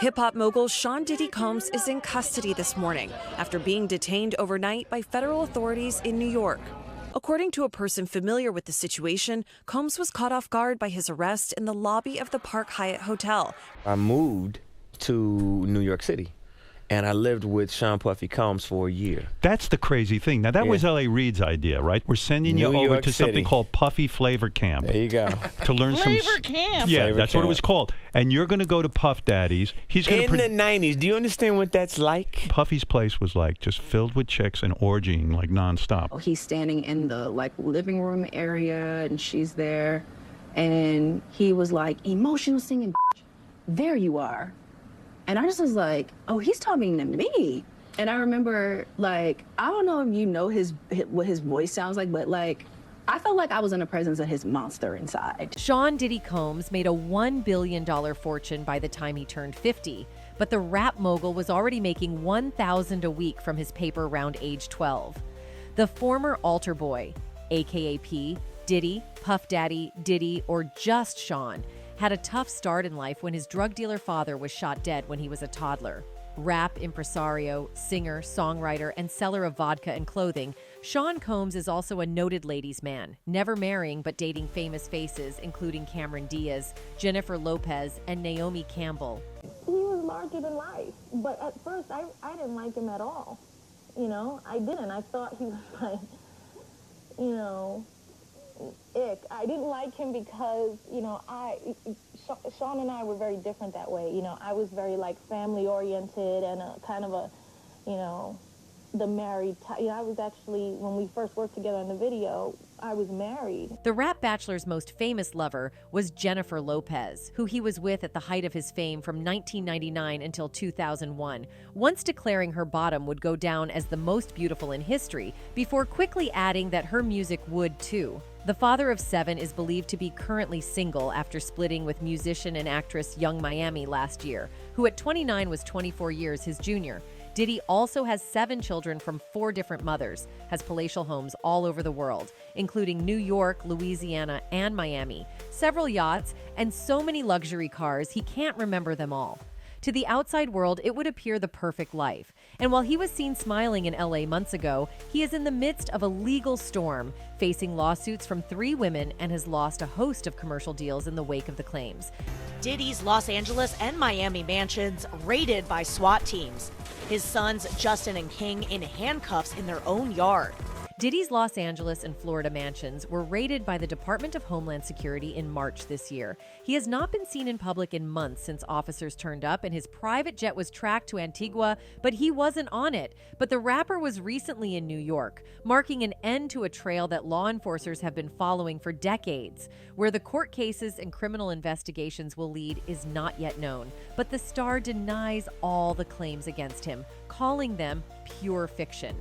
Hip-hop mogul Sean Diddy Combs is in custody this morning after being detained overnight by federal authorities in New York. According to a person familiar with the situation, Combs was caught off guard by his arrest in the lobby of the Park Hyatt Hotel. I moved to New York City, and I lived with Sean Puffy Combs for a year. That's the crazy thing. Now, that was L.A. Reid's idea, right? We're sending you over to something called Puffy Flavor Camp. There you go. To learn Flavor Camp. Yeah, Flavor that's Camp. what it was called. And you're going to go to Puff Daddy's. He's going In the 90s, do you understand what that's like? Puffy's place was like just filled with chicks and orgying like nonstop. He's standing in the living room area and she's there, and he was like, emotional singing, bitch. There you are. And I just was like, oh, he's talking to me. And I remember, I don't know if you know what his voice sounds like, but I felt like I was in the presence of his monster inside. Sean Diddy Combs made a $1 billion fortune by the time he turned 50, but the rap mogul was already making $1,000 a week from his paper around age 12. The former altar boy, aka P, Diddy, Puff Daddy, Diddy, or just Sean, had a tough start in life when his drug dealer father was shot dead when he was a toddler. Rap impresario, singer, songwriter, and seller of vodka and clothing, Sean Combs is also a noted ladies' man, never marrying but dating famous faces including Cameron Diaz, Jennifer Lopez, and Naomi Campbell. He was larger than life, but at first I didn't like him at all. I didn't. I thought he was ick. I didn't like him because, Sean and I were very different that way. I was very family-oriented and kind of the married type. I was actually, when we first worked together in the video, I was married. The rap bachelor's most famous lover was Jennifer Lopez, who he was with at the height of his fame from 1999 until 2001, once declaring her bottom would go down as the most beautiful in history, before quickly adding that her music would too. The father of 7 is believed to be currently single after splitting with musician and actress Young Miami last year, who at 29 was 24 years his junior. Diddy also has 7 children from 4 different mothers, has palatial homes all over the world, including New York, Louisiana, and Miami, several yachts, and so many luxury cars he can't remember them all. To the outside world, it would appear the perfect life. And while he was seen smiling in LA months ago, he is in the midst of a legal storm, facing lawsuits from 3 women and has lost a host of commercial deals in the wake of the claims. Diddy's Los Angeles and Miami mansions raided by SWAT teams. His sons, Justin and King, in handcuffs in their own yard. Diddy's Los Angeles and Florida mansions were raided by the Department of Homeland Security in March this year. He has not been seen in public in months since officers turned up and his private jet was tracked to Antigua, but he wasn't on it. But the rapper was recently in New York, marking an end to a trail that law enforcers have been following for decades. Where the court cases and criminal investigations will lead is not yet known, but the star denies all the claims against him, calling them pure fiction.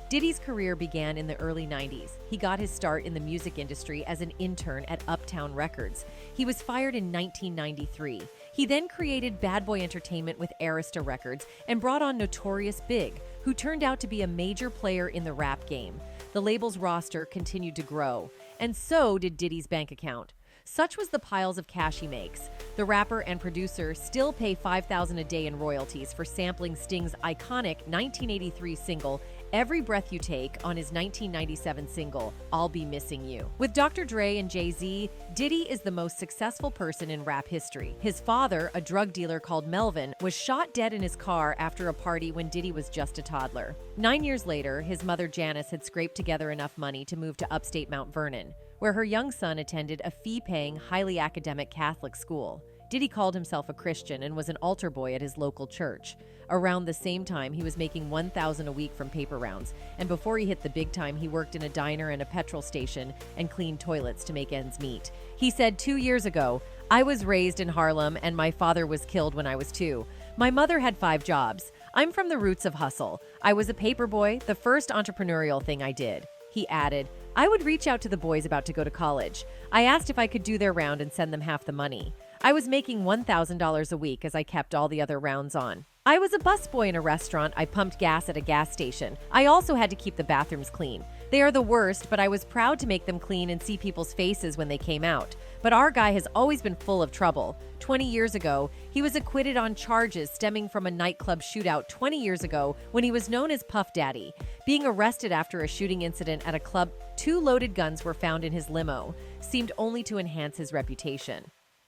Diddy's career began in the early 90s. He got his start in the music industry as an intern at Uptown Records. He was fired in 1993. He then created Bad Boy Entertainment with Arista Records and brought on Notorious Big, who turned out to be a major player in the rap game. The label's roster continued to grow, and so did Diddy's bank account. Such was the piles of cash he makes. The rapper and producer still pay $5,000 a day in royalties for sampling Sting's iconic 1983 single, Every Breath You Take, on his 1997 single, I'll Be Missing You. With Dr. Dre and Jay-Z, Diddy is the most successful person in rap history. His father, a drug dealer called Melvin, was shot dead in his car after a party when Diddy was just a toddler. 9 years later, his mother Janice had scraped together enough money to move to upstate Mount Vernon, where her young son attended a fee-paying, highly academic Catholic school. Diddy called himself a Christian and was an altar boy at his local church. Around the same time, he was making $1,000 a week from paper rounds, and before he hit the big time, he worked in a diner and a petrol station and cleaned toilets to make ends meet. He said 2 years ago, I was raised in Harlem and my father was killed when I was 2. My mother had 5 jobs. I'm from the roots of hustle. I was a paper boy, the first entrepreneurial thing I did. He added, I would reach out to the boys about to go to college. I asked if I could do their round and send them half the money. I was making $1,000 a week as I kept all the other rounds on. I was a busboy in a restaurant. I pumped gas at a gas station. I also had to keep the bathrooms clean. They are the worst, but I was proud to make them clean and see people's faces when they came out. But our guy has always been full of trouble. 20 years ago, he was acquitted on charges stemming from a nightclub shootout 20 years ago when he was known as Puff Daddy. Being arrested after a shooting incident at a club, 2 loaded guns were found in his limo, seemed only to enhance his reputation.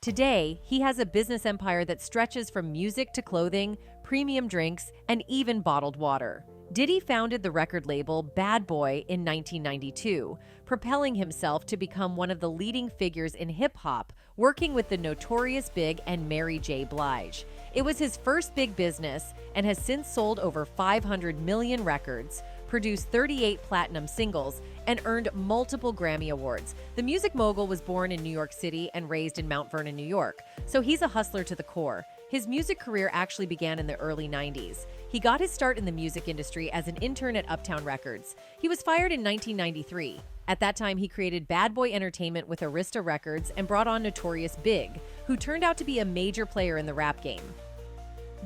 Today, he has a business empire that stretches from music to clothing, premium drinks, and even bottled water. Diddy founded the record label Bad Boy in 1992, propelling himself to become one of the leading figures in hip-hop, working with the Notorious Big and Mary J. Blige. It was his first big business and has since sold over 500 million records, produced 38 platinum singles, and earned multiple Grammy Awards. The music mogul was born in New York City and raised in Mount Vernon, New York, so he's a hustler to the core. His music career actually began in the early 90s. He got his start in the music industry as an intern at Uptown Records. He was fired in 1993. At that time, he created Bad Boy Entertainment with Arista Records and brought on Notorious Big, who turned out to be a major player in the rap game.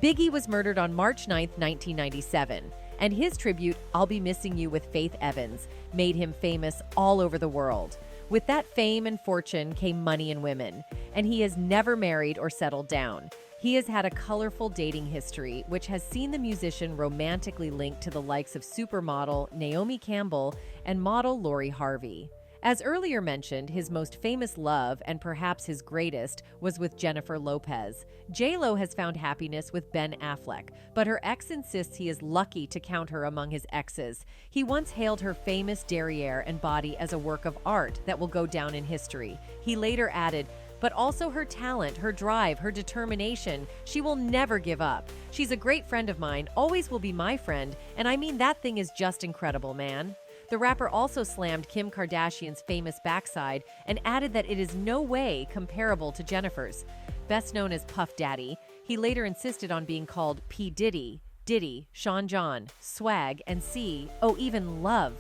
Biggie was murdered on March 9, 1997, and his tribute, I'll Be Missing You with Faith Evans, made him famous all over the world. With that fame and fortune came money and women, and he has never married or settled down. He has had a colorful dating history, which has seen the musician romantically linked to the likes of supermodel Naomi Campbell and model Lori Harvey. As earlier mentioned, his most famous love, and perhaps his greatest, was with Jennifer Lopez. J-Lo has found happiness with Ben Affleck, but her ex insists he is lucky to count her among his exes. He once hailed her famous derriere and body as a work of art that will go down in history. He later added, but also her talent, her drive, her determination. She will never give up. She's a great friend of mine, always will be my friend, and I mean that thing is just incredible, man. The rapper also slammed Kim Kardashian's famous backside and added that it is no way comparable to Jennifer's. Best known as Puff Daddy, he later insisted on being called P. Diddy, Diddy, Sean John, Swag, and even Love.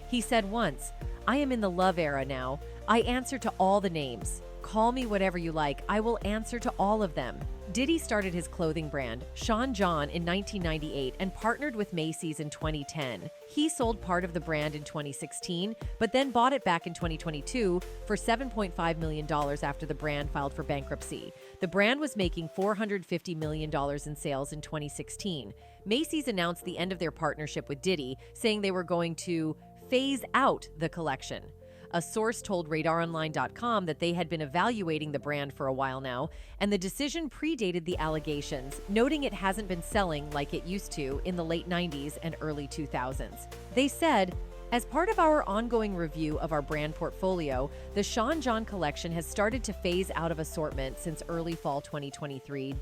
He said once, "I am in the love era now. I answer to all the names. Call me whatever you like. I will answer to all of them." Diddy started his clothing brand, Sean John, in 1998 and partnered with Macy's in 2010. He sold part of the brand in 2016, but then bought it back in 2022 for $7.5 million after the brand filed for bankruptcy. The brand was making $450 million in sales in 2016. Macy's announced the end of their partnership with Diddy, saying they were going to phase out the collection. A source told RadarOnline.com that they had been evaluating the brand for a while now, and the decision predated the allegations, noting it hasn't been selling like it used to in the late 90s and early 2000s. They said, "As part of our ongoing review of our brand portfolio, the Sean John collection has started to phase out of assortment since early fall 2023,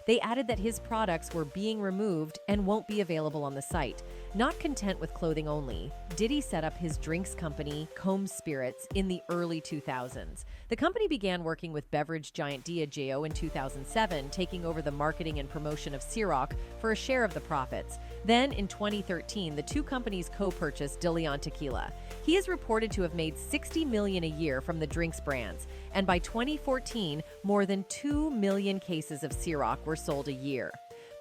They added that his products were being removed and won't be available on the site. Not content with clothing only, Diddy set up his drinks company, Combs Spirits, in the early 2000s. The company began working with beverage giant Diageo in 2007, taking over the marketing and promotion of Ciroc for a share of the profits. Then, in 2013, the two companies co-purchased De Leon Tequila. He is reported to have made $60 million a year from the drinks brands, and by 2014, more than 2 million cases of Ciroc were sold a year.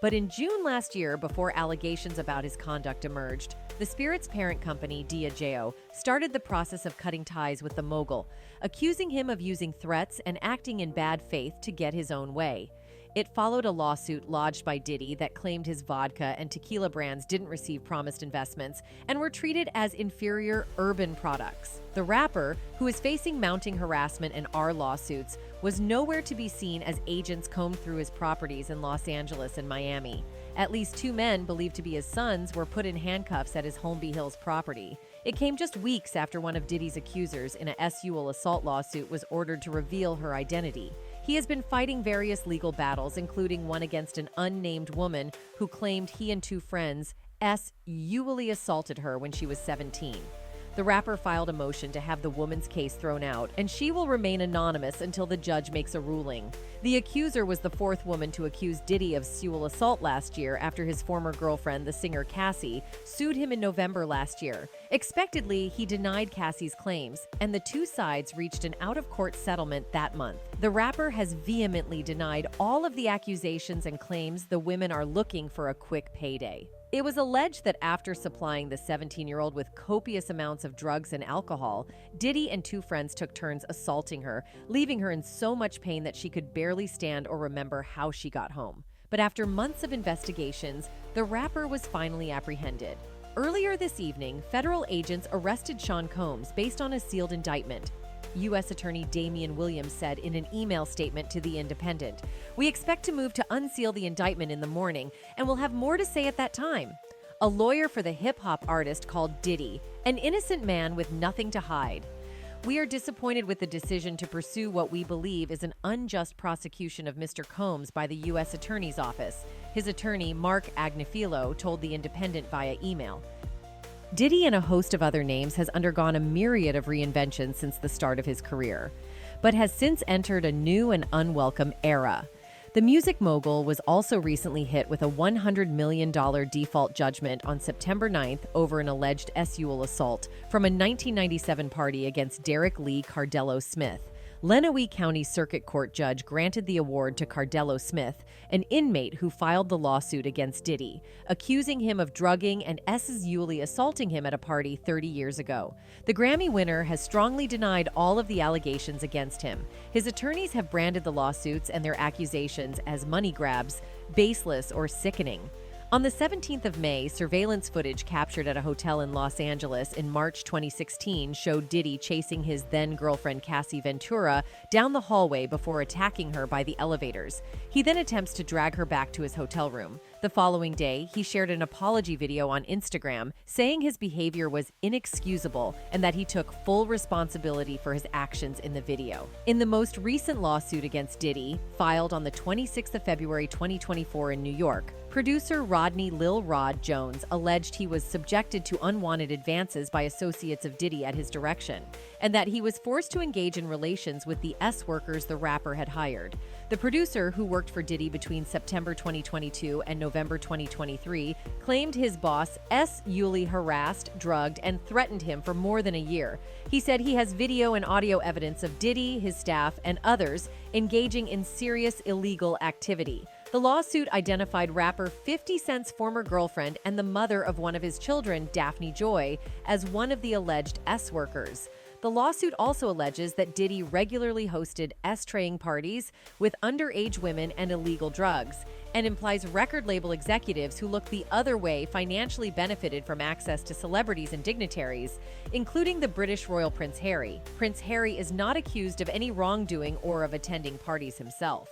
But in June last year, before allegations about his conduct emerged, the Spirit's parent company, Diageo, started the process of cutting ties with the mogul, accusing him of using threats and acting in bad faith to get his own way. It followed a lawsuit lodged by Diddy that claimed his vodka and tequila brands didn't receive promised investments and were treated as inferior urban products. The rapper, who is facing mounting harassment and lawsuits, was nowhere to be seen as agents combed through his properties in Los Angeles and Miami. At least 2 men, believed to be his sons, were put in handcuffs at his Holmby Hills property. It came just weeks after one of Diddy's accusers in a sexual assault lawsuit was ordered to reveal her identity. He has been fighting various legal battles, including one against an unnamed woman who claimed he and 2 friends sexually assaulted her when she was 17. The rapper filed a motion to have the woman's case thrown out, and she will remain anonymous until the judge makes a ruling. The accuser was the 4th woman to accuse Diddy of sexual assault last year after his former girlfriend, the singer Cassie, sued him in November last year. Expectedly, he denied Cassie's claims, and the 2 sides reached an out-of-court settlement that month. The rapper has vehemently denied all of the accusations and claims the women are looking for a quick payday. It was alleged that after supplying the 17-year-old with copious amounts of drugs and alcohol, Diddy and two friends took turns assaulting her, leaving her in so much pain that she could barely stand or remember how she got home. But after months of investigations, the rapper was finally apprehended. Earlier this evening, federal agents arrested Sean Combs based on a sealed indictment. U.S. Attorney Damian Williams said in an email statement to The Independent, "We expect to move to unseal the indictment in the morning, and we'll have more to say at that time." A lawyer for the hip-hop artist called Diddy, an innocent man with nothing to hide. "We are disappointed with the decision to pursue what we believe is an unjust prosecution of Mr. Combs by the U.S. Attorney's Office," his attorney, Mark Agnifilo, told The Independent via email. Diddy and a host of other names has undergone a myriad of reinventions since the start of his career, but has since entered a new and unwelcome era. The music mogul was also recently hit with a $100 million default judgment on September 9th over an alleged sexual assault from a 1997 party against Derek Lee Cardello Smith. Lenawee County Circuit Court judge granted the award to Cardello Smith, an inmate who filed the lawsuit against Diddy, accusing him of drugging and sexually assaulting him at a party 30 years ago. The Grammy winner has strongly denied all of the allegations against him. His attorneys have branded the lawsuits and their accusations as money grabs, baseless, or sickening. On the 17th of May, surveillance footage captured at a hotel in Los Angeles in March 2016 showed Diddy chasing his then-girlfriend Cassie Ventura down the hallway before attacking her by the elevators. He then attempts to drag her back to his hotel room. The following day, he shared an apology video on Instagram saying his behavior was inexcusable and that he took full responsibility for his actions in the video. In the most recent lawsuit against Diddy, filed on the 26th of February 2024 in New York, producer Rodney Lil Rod Jones alleged he was subjected to unwanted advances by associates of Diddy at his direction, and that he was forced to engage in relations with the S-workers the rapper had hired. The producer, who worked for Diddy between September 2022 and November 2023, claimed his boss sexually harassed, drugged, and threatened him for more than a year. He said he has video and audio evidence of Diddy, his staff, and others engaging in serious illegal activity. The lawsuit identified rapper 50 Cent's former girlfriend and the mother of one of his children, Daphne Joy, as one of the alleged S-workers. The lawsuit also alleges that Diddy regularly hosted S-traying parties with underage women and illegal drugs, and implies record label executives who looked the other way financially benefited from access to celebrities and dignitaries, including the British royal Prince Harry. Prince Harry is not accused of any wrongdoing or of attending parties himself.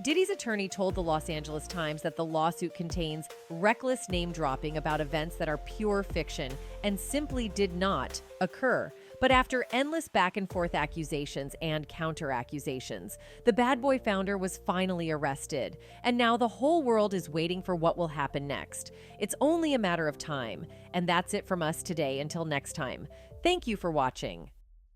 Diddy's attorney told the Los Angeles Times that the lawsuit contains reckless name-dropping about events that are pure fiction and simply did not occur. But after endless back-and-forth accusations and counter-accusations, the Bad Boy founder was finally arrested, and now the whole world is waiting for what will happen next. It's only a matter of time, and that's it from us today. Until next time, thank you for watching.